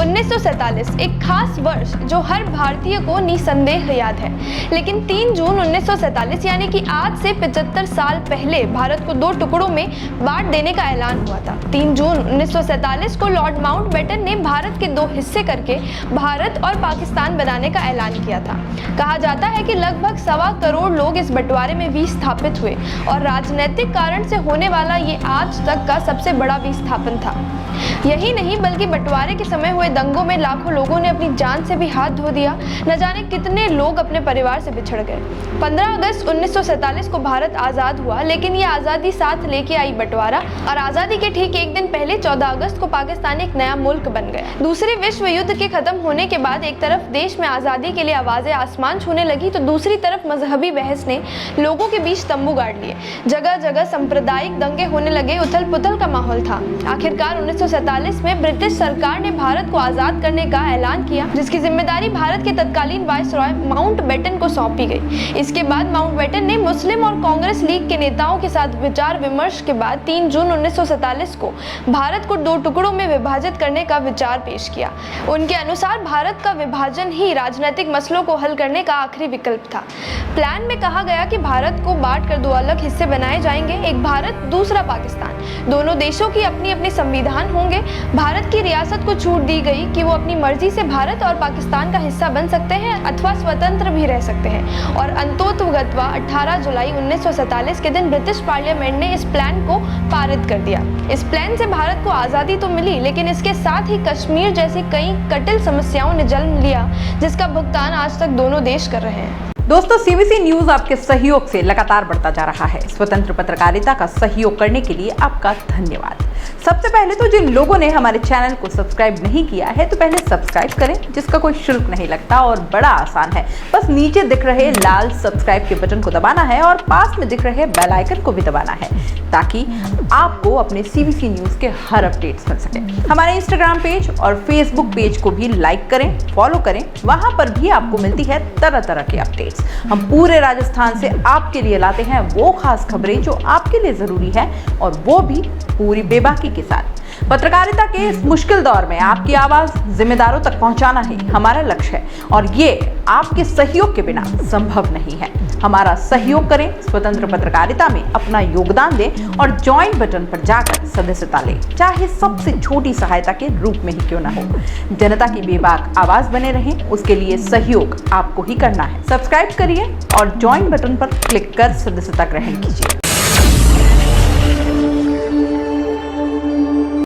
1947 एक खास वर्ष जो हर भारतीय को निसंदेह याद है। लेकिन 3 जून 1947 यानी कि आज से 75 साल पहले भारत को 2 टुकड़ों में बांट देने का ऐलान हुआ था। 3 जून 1947 को लॉर्ड माउंटबेटन ने भारत के 2 हिस्से करके भारत और पाकिस्तान बनाने का ऐलान किया था। कहा जाता है कि लगभग 1.25 करोड़ लोग इस बंटवारे में विस्थापित हुए और राजनीतिक कारण से होने वाला ये आज तक का सबसे बड़ा विस्थापन था। यही नहीं बल्कि बंटवारे के समय हुए दंगों में लाखों लोगों ने अपनी जान से भी हाथ धो दिया। न जाने कितने लोग अपने परिवार से बिछड़ गए। 15 अगस्त 1947 को भारत आज़ाद हुआ, लेकिन ये आज़ादी साथ लेके आई बंटवारा और आज़ादी के ठीक एक दिन पहले 14 अगस्त को पाकिस्तान एक नया मुल्क बन गया। दूसरे विश्व युद्ध के खत्म होने के बाद एक तरफ देश में आज़ादी के लिए आवाज़ें आसमान छूने लगी तो दूसरी तरफ मजहबी बहस ने लोगों के बीच तंबू गाड़ लिए। जगह जगह सांप्रदायिक दंगे होने लगे, उथल पुथल का माहौल था। आखिरकार 1947 में ब्रिटिश सरकार ने भारत को आजाद करने का ऐलान किया, जिसकी जिम्मेदारी भारत के तत्कालीन वायसरॉय माउंटबेटन को सौंपी गई। इसके बाद माउंटबेटन ने मुस्लिम और कांग्रेस लीग के नेताओं के साथ विचार विमर्श के बाद 3 जून 1947 को भारत को 2 टुकड़ों में विभाजित करने का विचार पेश किया। उनके अनुसार भारत का विभाजन ही राजनीतिक मसलों को हल करने का आखिरी विकल्प था। प्लान में कहा गया कि भारत को बांटकर 2 अलग हिस्से बनाए जाएंगे, एक भारत दूसरा पाकिस्तान। दोनों देशों की अपनी अपनी संविधान होंगे। भारत की रियासत को छूट दी गई कि वो अपनी मर्जी से भारत और पाकिस्तान का हिस्सा बन सकते हैं अथवा स्वतंत्र भी रह सकते हैं। और अंततोगत्वा 18 जुलाई 1947 के दिन ब्रिटिश पार्लियामेंट ने इस प्लान को पारित कर दिया। इस प्लान से भारत को आज़ादी तो मिली, लेकिन इसके साथ ही कश्मीर जैसी कई जटिल समस्याओं ने जन्म लिया, जिसका भुगतान आज तक दोनों देश कर रहे हैं। दोस्तों, सीबीसी न्यूज आपके सहयोग से लगातार बढ़ता जा रहा है। स्वतंत्र पत्रकारिता का सहयोग करने के लिए आपका धन्यवाद। सबसे पहले तो जिन लोगों ने हमारे चैनल को सब्सक्राइब नहीं किया है तो पहले सब्सक्राइब करें, जिसका कोई शुल्क नहीं लगता और बड़ा आसान है। बस नीचे दिख रहे लाल सब्सक्राइब के बटन को दबाना है और पास में दिख रहे बेल आइकन को भी दबाना है, ताकि आपको अपने सीबीसी न्यूज के हर अपडेट्स मिल सके। हमारे इंस्टाग्राम पेज और फेसबुक पेज को भी लाइक करें, फॉलो करें। वहां पर भी आपको मिलती है तरह तरह के अपडेट्स। हम पूरे राजस्थान से आपके लिए लाते हैं वो खास खबरें जो आपके लिए जरूरी है, और वो भी पूरी बेबाकी के साथ। पत्रकारिता के इस मुश्किल दौर में आपकी आवाज जिम्मेदारों तक पहुंचाना ही हमारा लक्ष्य है, और ये आपके सहयोग के बिना संभव नहीं है। हमारा सहयोग करें, स्वतंत्र पत्रकारिता में अपना योगदान दें और ज्वाइन बटन पर जाकर सदस्यता लें, चाहे सबसे छोटी सहायता के रूप में ही क्यों ना हो। जनता की बेबाक आवाज बने रहें, उसके लिए सहयोग आपको ही करना है। सब्सक्राइब करिए और ज्वाइन बटन पर क्लिक कर सदस्यता ग्रहण कीजिए।